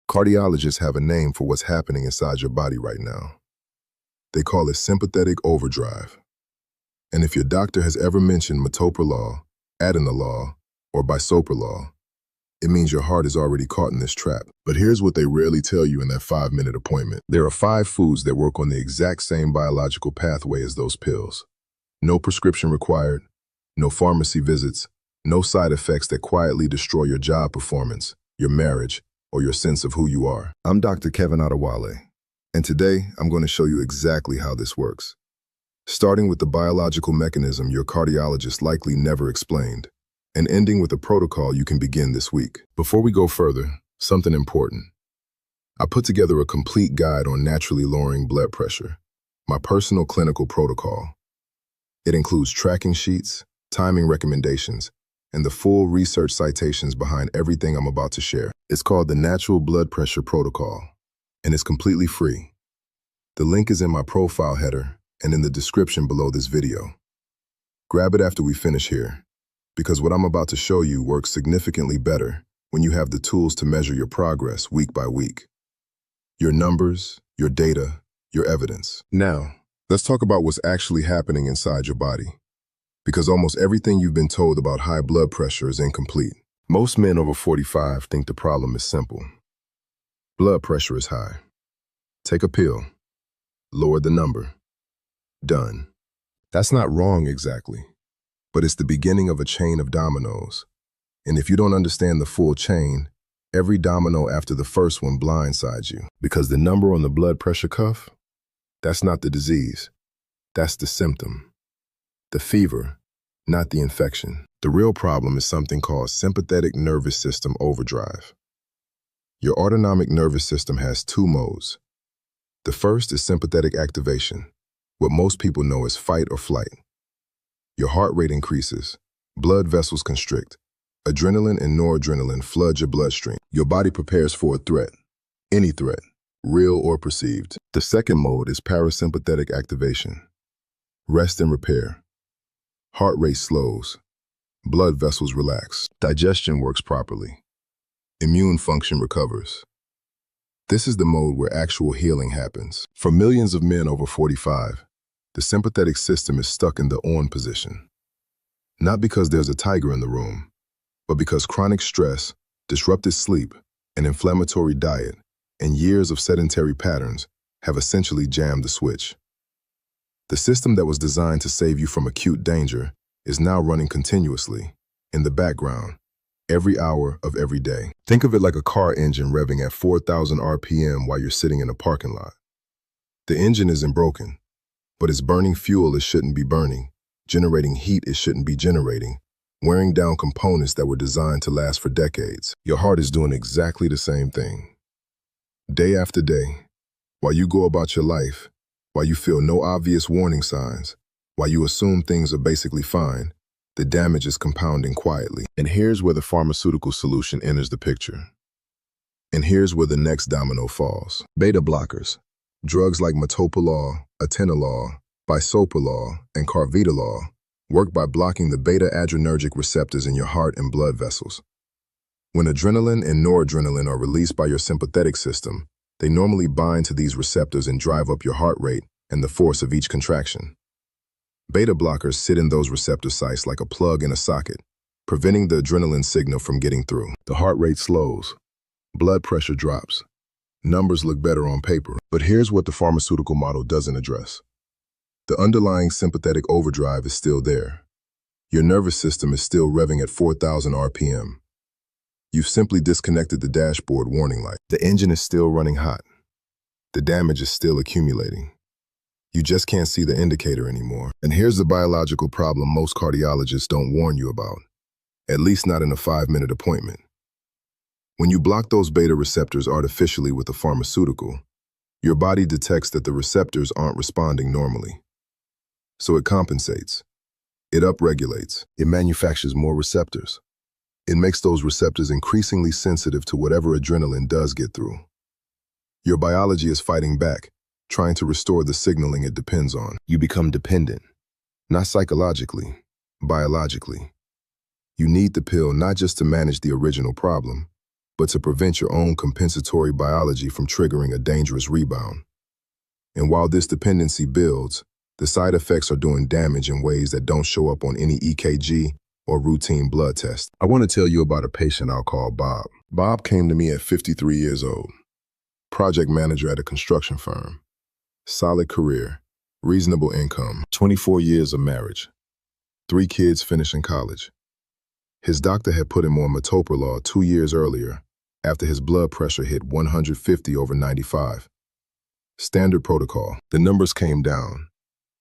Cardiologists have a name for what's happening inside your body right now. They call it sympathetic overdrive. And if your doctor has ever mentioned Metoprolol, Atenolol, or Bisoprolol, it means your heart is already caught in this trap. But here's what they rarely tell you in that 5-minute appointment. There are 5 foods that work on the exact same biological pathway as those pills. No prescription required, no pharmacy visits, no side effects that quietly destroy your job performance, your marriage, or your sense of who you are. I'm Dr. Kevin Adewale, and today I'm going to show you exactly how this works. Starting with the biological mechanism your cardiologist likely never explained, and ending with a protocol you can begin this week. Before we go further, something important. I put together a complete guide on naturally lowering blood pressure, my personal clinical protocol. It includes tracking sheets, timing recommendations, and the full research citations behind everything I'm about to share. It's called the Natural Blood Pressure Protocol, and it's completely free. The link is in my profile header and in the description below this video. Grab it after we finish here, because what I'm about to show you works significantly better when you have the tools to measure your progress week by week. Your numbers, your data, your evidence. Now, let's talk about what's actually happening inside your body, because almost everything you've been told about high blood pressure is incomplete. Most men over 45 think the problem is simple. Blood pressure is high. Take a pill. Lower the number. Done. That's not wrong exactly, but it's the beginning of a chain of dominoes. And if you don't understand the full chain, every domino after the first one blindsides you. Because the number on the blood pressure cuff, that's not the disease. That's the symptom. The fever, not the infection. The real problem is something called sympathetic nervous system overdrive. Your autonomic nervous system has 2 modes. The first is sympathetic activation, what most people know as fight or flight. Your heart rate increases, blood vessels constrict, adrenaline and noradrenaline flood your bloodstream. Your body prepares for a threat, any threat, real or perceived. The second mode is parasympathetic activation, rest and repair. Heart rate slows, blood vessels relax, digestion works properly, immune function recovers. This is the mode where actual healing happens. For millions of men over 45, the sympathetic system is stuck in the on position. Not because there's a tiger in the room, but because chronic stress, disrupted sleep, an inflammatory diet, and years of sedentary patterns have essentially jammed the switch. The system that was designed to save you from acute danger is now running continuously, in the background, every hour of every day. Think of it like a car engine revving at 4,000 RPM while you're sitting in a parking lot. The engine isn't broken, but it's burning fuel it shouldn't be burning, generating heat it shouldn't be generating, wearing down components that were designed to last for decades. Your heart is doing exactly the same thing. Day after day, while you go about your life, while you feel no obvious warning signs, while you assume things are basically fine, the damage is compounding quietly. And here's where the pharmaceutical solution enters the picture. And here's where the next domino falls. Beta blockers. Drugs like Metoprolol, Atenolol, Bisoprolol, and Carvedilol work by blocking the beta-adrenergic receptors in your heart and blood vessels. When adrenaline and noradrenaline are released by your sympathetic system, they normally bind to these receptors and drive up your heart rate and the force of each contraction. Beta blockers sit in those receptor sites like a plug in a socket, preventing the adrenaline signal from getting through. The heart rate slows, blood pressure drops, numbers look better on paper. But here's what the pharmaceutical model doesn't address. The underlying sympathetic overdrive is still there. Your nervous system is still revving at 4,000 RPM. You've simply disconnected the dashboard warning light. The engine is still running hot. The damage is still accumulating. You just can't see the indicator anymore. And here's the biological problem most cardiologists don't warn you about, at least not in a 5-minute appointment. When you block those beta receptors artificially with a pharmaceutical, your body detects that the receptors aren't responding normally. So it compensates. It upregulates. It manufactures more receptors. It makes those receptors increasingly sensitive to whatever adrenaline does get through. Your biology is fighting back, trying to restore the signaling it depends on. You become dependent, not psychologically, biologically. You need the pill not just to manage the original problem, but to prevent your own compensatory biology from triggering a dangerous rebound. And while this dependency builds, the side effects are doing damage in ways that don't show up on any EKG or routine blood test. I want to tell you about a patient I'll call Bob. Bob came to me at 53 years old, project manager at a construction firm, solid career, reasonable income, 24 years of marriage, 3 kids finishing college. His doctor had put him on Metoprolol 2 years earlier after his blood pressure hit 150/95. Standard protocol. The numbers came down.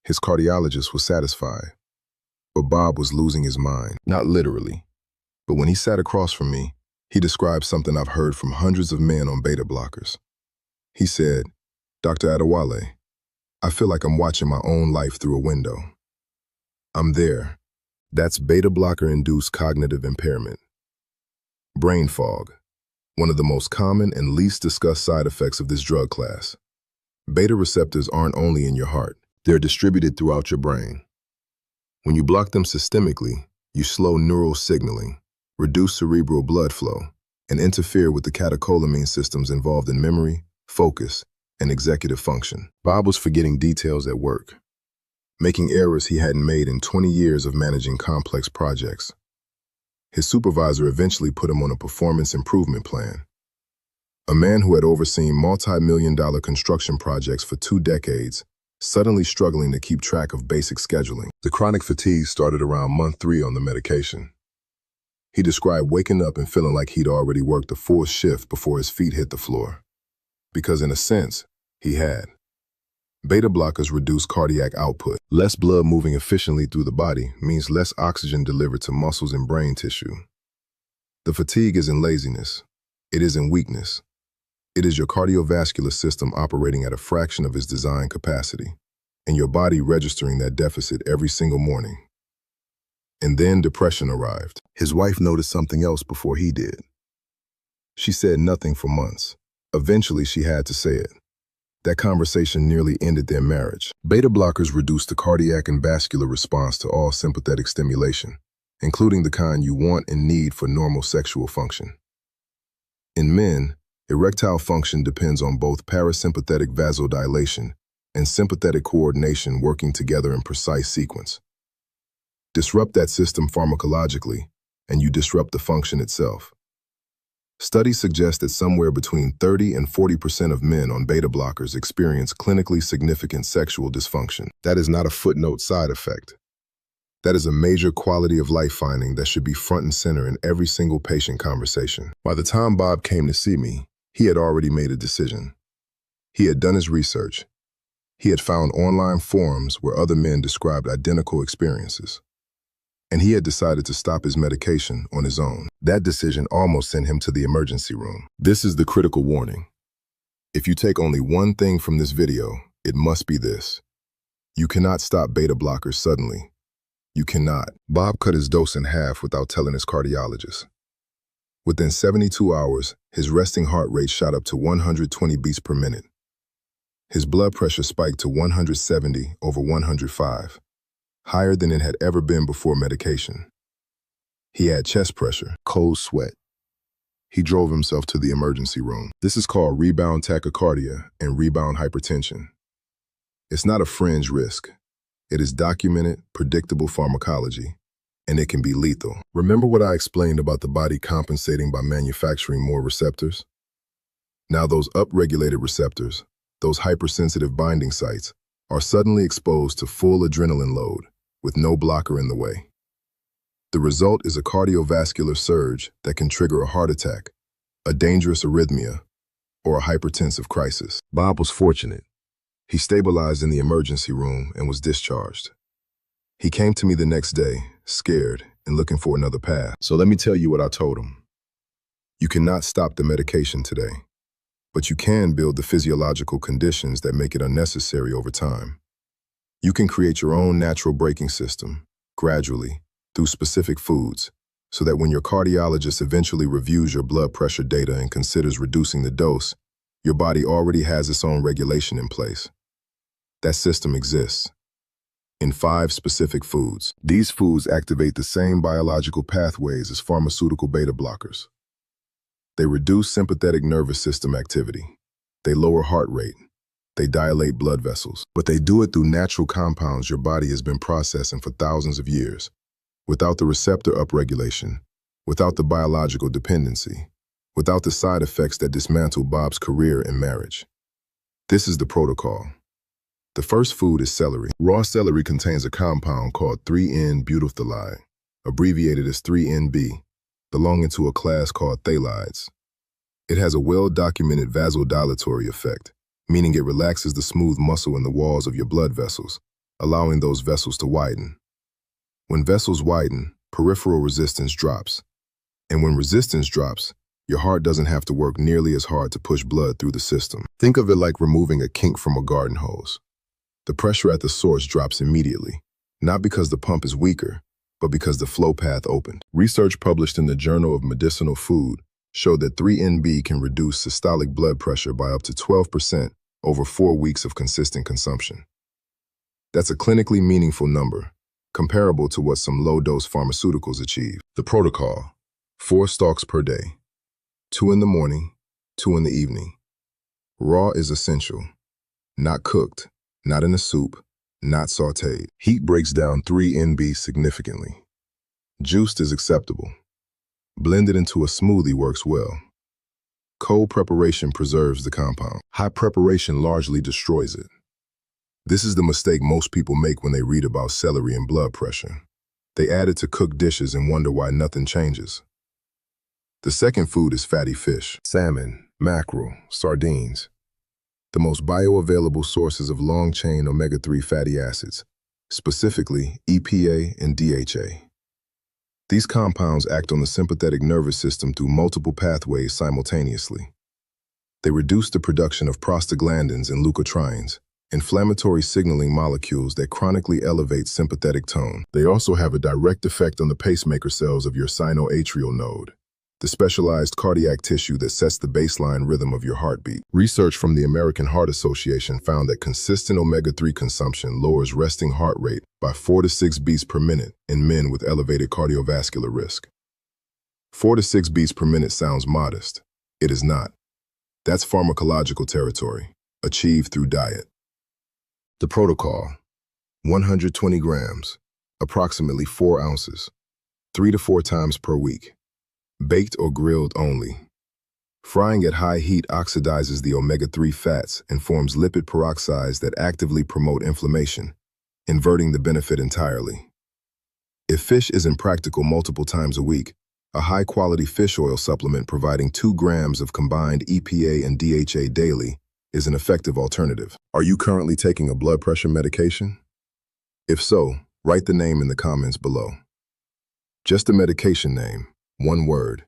His cardiologist was satisfied. But Bob was losing his mind, not literally. But when he sat across from me, he described something I've heard from hundreds of men on beta blockers. He said, "Dr. Adewale, I feel like I'm watching my own life through a window. I'm there." That's beta blocker-induced cognitive impairment. Brain fog, one of the most common and least discussed side effects of this drug class. Beta receptors aren't only in your heart, they're distributed throughout your brain. When you block them systemically, you slow neural signaling, reduce cerebral blood flow, and interfere with the catecholamine systems involved in memory, focus, and executive function. Bob was forgetting details at work, making errors he hadn't made in 20 years of managing complex projects. His supervisor eventually put him on a performance improvement plan. A man who had overseen multi-million-dollar construction projects for 2 decades, suddenly struggling to keep track of basic scheduling. The chronic fatigue started around month 3 on the medication. He described waking up and feeling like he'd already worked a full shift before his feet hit the floor. Because in a sense, he had. Beta blockers reduce cardiac output. Less blood moving efficiently through the body means less oxygen delivered to muscles and brain tissue. The fatigue isn't laziness. It isn't weakness. It is your cardiovascular system operating at a fraction of its design capacity, and your body registering that deficit every single morning. And then depression arrived. His wife noticed something else before he did. She said nothing for months. Eventually, she had to say it. That conversation nearly ended their marriage. Beta blockers reduce the cardiac and vascular response to all sympathetic stimulation, including the kind you want and need for normal sexual function. In men, erectile function depends on both parasympathetic vasodilation and sympathetic coordination working together in precise sequence. Disrupt that system pharmacologically, and you disrupt the function itself. Studies suggest that somewhere between 30 and 40% of men on beta blockers experience clinically significant sexual dysfunction. That is not a footnote side effect. That is a major quality of life finding that should be front and center in every single patient conversation. By the time Bob came to see me, he had already made a decision. He had done his research. He had found online forums where other men described identical experiences. And he had decided to stop his medication on his own. That decision almost sent him to the emergency room. This is the critical warning. If you take only one thing from this video, it must be this. You cannot stop beta blockers suddenly. You cannot. Bob cut his dose in half without telling his cardiologist. Within 72 hours, his resting heart rate shot up to 120 beats per minute. His blood pressure spiked to 170/105, higher than it had ever been before medication. He had chest pressure, cold sweat. He drove himself to the emergency room. This is called rebound tachycardia and rebound hypertension. It's not a fringe risk. It is documented, predictable pharmacology, and it can be lethal. Remember what I explained about the body compensating by manufacturing more receptors? Now those upregulated receptors, those hypersensitive binding sites, are suddenly exposed to full adrenaline load with no blocker in the way. The result is a cardiovascular surge that can trigger a heart attack, a dangerous arrhythmia, or a hypertensive crisis. Bob was fortunate. He stabilized in the emergency room and was discharged. He came to me the next day, scared and looking for another path. So let me tell you what I told him. You cannot stop the medication today, but you can build the physiological conditions that make it unnecessary over time. You can create your own natural braking system, gradually, through specific foods, so that when your cardiologist eventually reviews your blood pressure data and considers reducing the dose, your body already has its own regulation in place. That system exists in 5 specific foods. These foods activate the same biological pathways as pharmaceutical beta blockers. They reduce sympathetic nervous system activity. They lower heart rate. They dilate blood vessels. But they do it through natural compounds your body has been processing for thousands of years, without the receptor upregulation, without the biological dependency, without the side effects that dismantle Bob's career and marriage. This is the protocol. The first food is celery. Raw celery contains a compound called 3N-butylphthalide, abbreviated as 3NB, belonging to a class called phthalides. It has a well-documented vasodilatory effect, meaning it relaxes the smooth muscle in the walls of your blood vessels, allowing those vessels to widen. When vessels widen, peripheral resistance drops. And when resistance drops, your heart doesn't have to work nearly as hard to push blood through the system. Think of it like removing a kink from a garden hose. The pressure at the source drops immediately, not because the pump is weaker, but because the flow path opened. Research published in the Journal of Medicinal Food showed that 3NB can reduce systolic blood pressure by up to 12% over 4 weeks of consistent consumption. That's a clinically meaningful number, comparable to what some low-dose pharmaceuticals achieve. The protocol: 4 stalks per day, 2 in the morning, 2 in the evening. Raw is essential, not cooked, not in a soup, not sautéed. Heat breaks down 3NB significantly. Juiced is acceptable. Blended into a smoothie works well. Cold preparation preserves the compound. Hot preparation largely destroys it. This is the mistake most people make when they read about celery and blood pressure. They add it to cooked dishes and wonder why nothing changes. The second food is fatty fish: salmon, mackerel, sardines. The most bioavailable sources of long-chain omega-3 fatty acids, specifically EPA and DHA. These compounds act on the sympathetic nervous system through multiple pathways simultaneously. They reduce the production of prostaglandins and leukotrienes, inflammatory signaling molecules that chronically elevate sympathetic tone. They also have a direct effect on the pacemaker cells of your sinoatrial node, the specialized cardiac tissue that sets the baseline rhythm of your heartbeat. Research from the American Heart Association found that consistent omega-3 consumption lowers resting heart rate by 4 to 6 beats per minute in men with elevated cardiovascular risk. 4 to 6 beats per minute sounds modest. It is not. That's pharmacological territory, achieved through diet. The protocol: 120 grams, approximately 4 ounces, 3 to 4 times per week. Baked or grilled only. Frying at high heat oxidizes the omega-3 fats and forms lipid peroxides that actively promote inflammation, inverting the benefit entirely. If fish isn't practical multiple times a week, a high-quality fish oil supplement providing 2 grams of combined EPA and DHA daily is an effective alternative. Are you currently taking a blood pressure medication? If so, write the name in the comments below. Just the medication name. One word.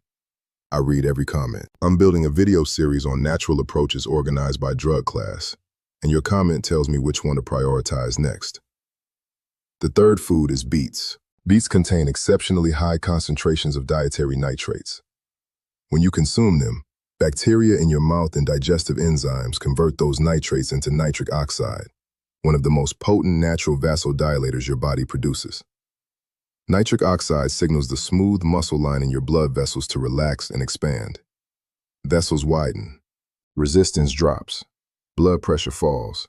I read every comment. I'm building a video series on natural approaches organized by drug class, and your comment tells me which one to prioritize next. The third food is beets. Beets contain exceptionally high concentrations of dietary nitrates. When you consume them, bacteria in your mouth and digestive enzymes convert those nitrates into nitric oxide, one of the most potent natural vasodilators your body produces. Nitric oxide signals the smooth muscle line in your blood vessels to relax and expand. Vessels widen, resistance drops, blood pressure falls,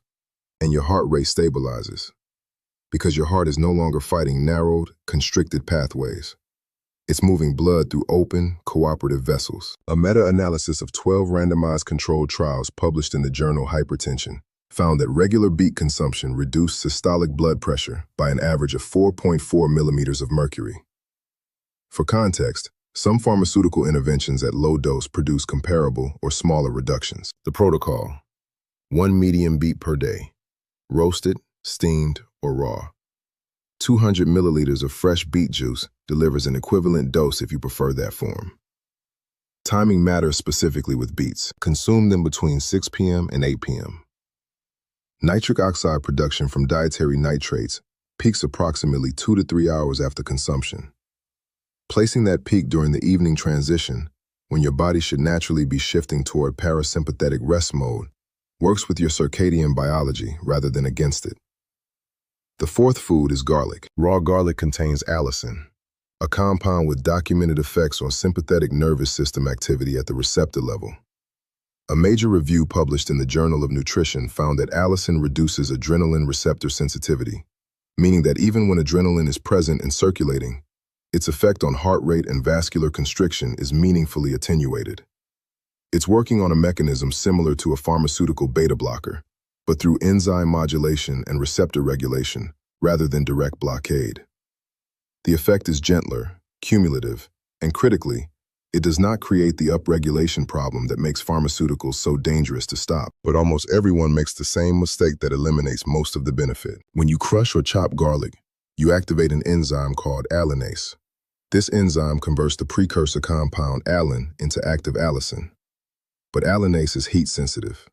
and your heart rate stabilizes, because your heart is no longer fighting narrowed, constricted pathways. It's moving blood through open, cooperative vessels. A meta-analysis of 12 randomized controlled trials published in the journal Hypertension found that regular beet consumption reduced systolic blood pressure by an average of 4.4 millimeters of mercury. For context, some pharmaceutical interventions at low dose produce comparable or smaller reductions. The protocol: 1 medium beet per day, roasted, steamed, or raw. 200 milliliters of fresh beet juice delivers an equivalent dose if you prefer that form. Timing matters specifically with beets. Consume them between 6 p.m. and 8 p.m. Nitric oxide production from dietary nitrates peaks approximately 2 to 3 hours after consumption. Placing that peak during the evening transition, when your body should naturally be shifting toward parasympathetic rest mode, works with your circadian biology rather than against it. The fourth food is garlic. Raw garlic contains allicin, a compound with documented effects on sympathetic nervous system activity at the receptor level. A major review published in the Journal of Nutrition found that allicin reduces adrenaline receptor sensitivity, meaning that even when adrenaline is present and circulating, its effect on heart rate and vascular constriction is meaningfully attenuated. It's working on a mechanism similar to a pharmaceutical beta blocker, but through enzyme modulation and receptor regulation, rather than direct blockade. The effect is gentler, cumulative, and critically, it does not create the upregulation problem that makes pharmaceuticals so dangerous to stop. But almost everyone makes the same mistake that eliminates most of the benefit. When you crush or chop garlic, you activate an enzyme called allinase. This enzyme converts the precursor compound allin into active allicin. But allinase is heat sensitive.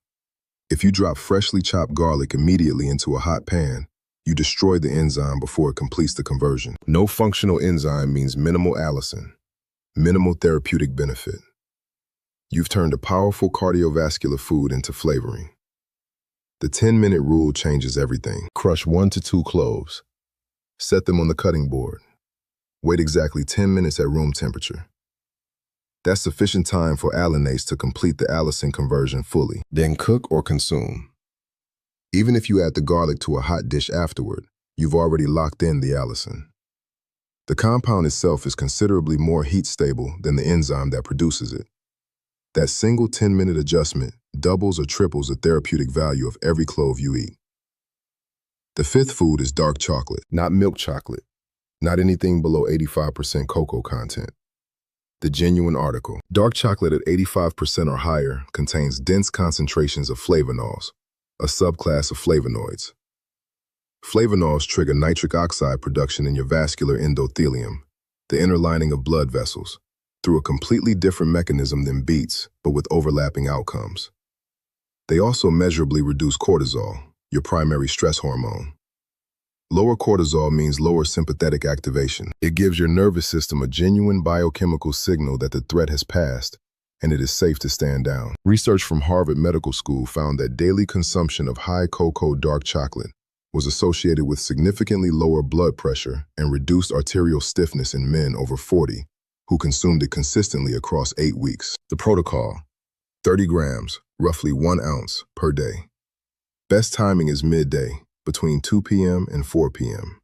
If you drop freshly chopped garlic immediately into a hot pan, you destroy the enzyme before it completes the conversion. No functional enzyme means minimal allicin, minimal therapeutic benefit. You've turned a powerful cardiovascular food into flavoring. The 10-minute rule changes everything. Crush 1 to 2 cloves. Set them on the cutting board. Wait exactly 10 minutes at room temperature. That's sufficient time for allinase to complete the allicin conversion fully. Then cook or consume. Even if you add the garlic to a hot dish afterward, you've already locked in the allicin. The compound itself is considerably more heat stable than the enzyme that produces it. That single 10-minute adjustment doubles or triples the therapeutic value of every clove you eat. The fifth food is dark chocolate, not milk chocolate, not anything below 85% cocoa content. The genuine article. Dark chocolate at 85% or higher contains dense concentrations of flavonols, a subclass of flavonoids. Flavonols trigger nitric oxide production in your vascular endothelium, the inner lining of blood vessels, through a completely different mechanism than beets, but with overlapping outcomes. They also measurably reduce cortisol, your primary stress hormone. Lower cortisol means lower sympathetic activation. It gives your nervous system a genuine biochemical signal that the threat has passed and it is safe to stand down. Research from Harvard Medical School found that daily consumption of high cocoa dark chocolate was associated with significantly lower blood pressure and reduced arterial stiffness in men over 40 who consumed it consistently across 8 weeks. The protocol: 30 grams, roughly 1 ounce per day. Best timing is midday, between 2 p.m. and 4 p.m.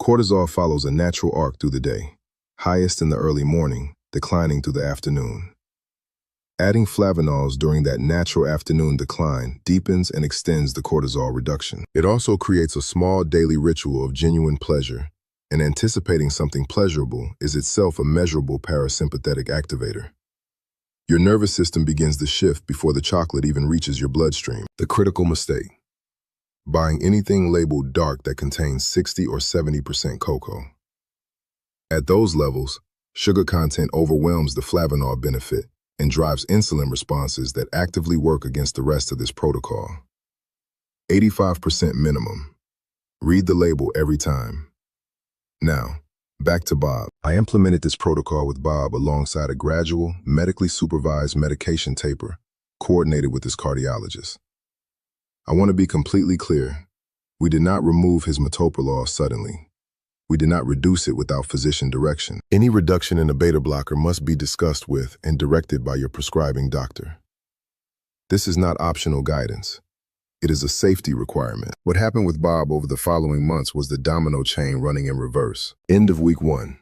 Cortisol follows a natural arc through the day, highest in the early morning, declining through the afternoon. Adding flavonols during that natural afternoon decline deepens and extends the cortisol reduction. It also creates a small daily ritual of genuine pleasure, and anticipating something pleasurable is itself a measurable parasympathetic activator. Your nervous system begins to shift before the chocolate even reaches your bloodstream. The critical mistake: buying anything labeled dark that contains 60 or 70% cocoa. At those levels, sugar content overwhelms the flavonol benefit and drives insulin responses that actively work against the rest of this protocol. 85% minimum. Read the label every time. Now, back to Bob. I implemented this protocol with Bob alongside a gradual, medically supervised medication taper coordinated with his cardiologist. I want to be completely clear. We did not remove his metoprolol suddenly. We did not reduce it without physician direction. Any reduction in a beta blocker must be discussed with and directed by your prescribing doctor. This is not optional guidance. It is a safety requirement. What happened with Bob over the following months was the domino chain running in reverse. End of week 1.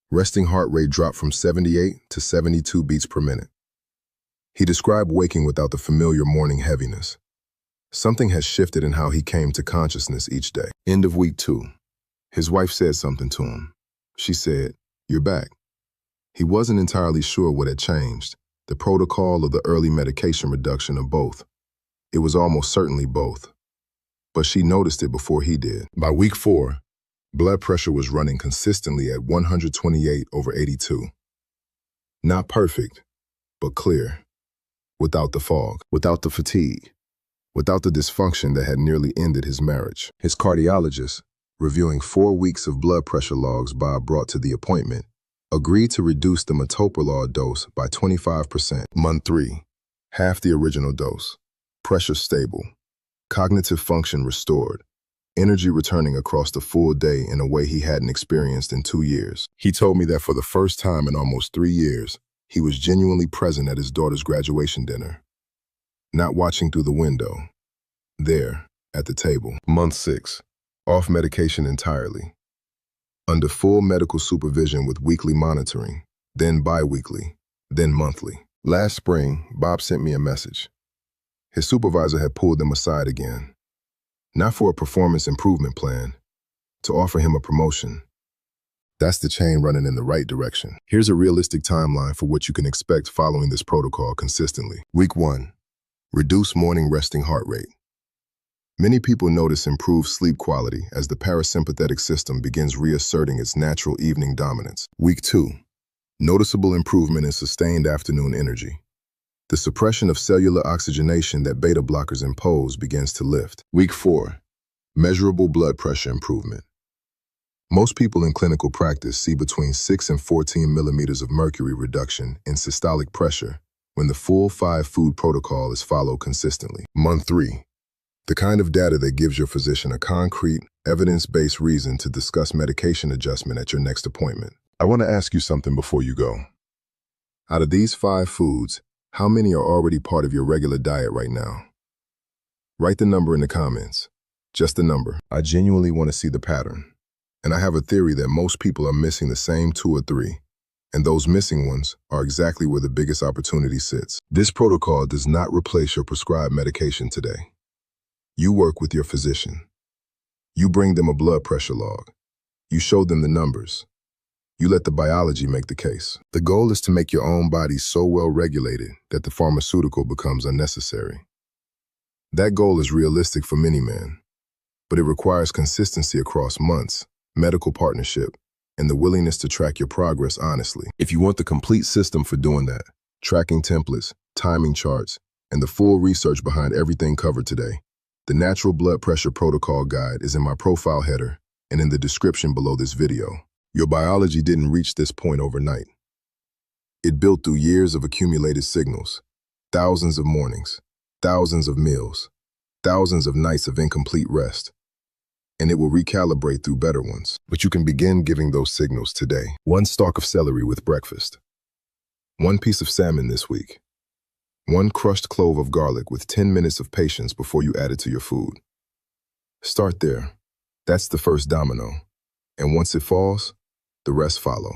Resting heart rate dropped from 78 to 72 beats per minute. He described waking without the familiar morning heaviness. Something has shifted in how he came to consciousness each day. End of week 2. His wife said something to him. She said, "You're back." He wasn't entirely sure what had changed, the protocol or the early medication reduction or both. It was almost certainly both. But she noticed it before he did. By week 4, blood pressure was running consistently at 128/82. Not perfect, but clear. Without the fog, without the fatigue, without the dysfunction that had nearly ended his marriage. His cardiologist, reviewing 4 weeks of blood pressure logs Bob brought to the appointment, agreed to reduce the metoprolol dose by 25%. Month 3, half the original dose. Pressure stable. Cognitive function restored. energy returning across the full day in a way he hadn't experienced in 2 years. He told me that for the first time in almost 3 years, he was genuinely present at his daughter's graduation dinner, not watching through the window, there, at the table. Month 6, off medication entirely, under full medical supervision with weekly monitoring, then bi-weekly, then monthly. Last spring, Bob sent me a message. His supervisor had pulled them aside again, not for a performance improvement plan, to offer him a promotion. That's the chain running in the right direction. Here's a realistic timeline for what you can expect following this protocol consistently. Week 1, reduce morning resting heart rate. Many people notice improved sleep quality as the parasympathetic system begins reasserting its natural evening dominance. Week 2, noticeable improvement in sustained afternoon energy. The suppression of cellular oxygenation that beta blockers impose begins to lift. Week 4, measurable blood pressure improvement. Most people in clinical practice see between 6 and 14 millimeters of mercury reduction in systolic pressure when the full 5-food protocol is followed consistently. Month 3, the kind of data that gives your physician a concrete, evidence-based reason to discuss medication adjustment at your next appointment. I want to ask you something before you go. Out of these 5 foods, how many are already part of your regular diet right now? Write the number in the comments. Just the number. I genuinely want to see the pattern. And I have a theory that most people are missing the same 2 or 3, and those missing ones are exactly where the biggest opportunity sits. This protocol does not replace your prescribed medication today. You work with your physician. You bring them a blood pressure log. You show them the numbers. You let the biology make the case. The goal is to make your own body so well regulated that the pharmaceutical becomes unnecessary. That goal is realistic for many men, but it requires consistency across months, medical partnership, and the willingness to track your progress honestly. If you want the complete system for doing that, tracking templates, timing charts, and the full research behind everything covered today, the Natural Blood Pressure Protocol Guide is in my profile header and in the description below this video. Your biology didn't reach this point overnight. It built through years of accumulated signals, thousands of mornings, thousands of meals, thousands of nights of incomplete rest, and it will recalibrate through better ones. But you can begin giving those signals today. 1 stalk of celery with breakfast. 1 piece of salmon this week. 1 crushed clove of garlic with 10 minutes of patience before you add it to your food. Start there. That's the first domino. And once it falls, the rest follow.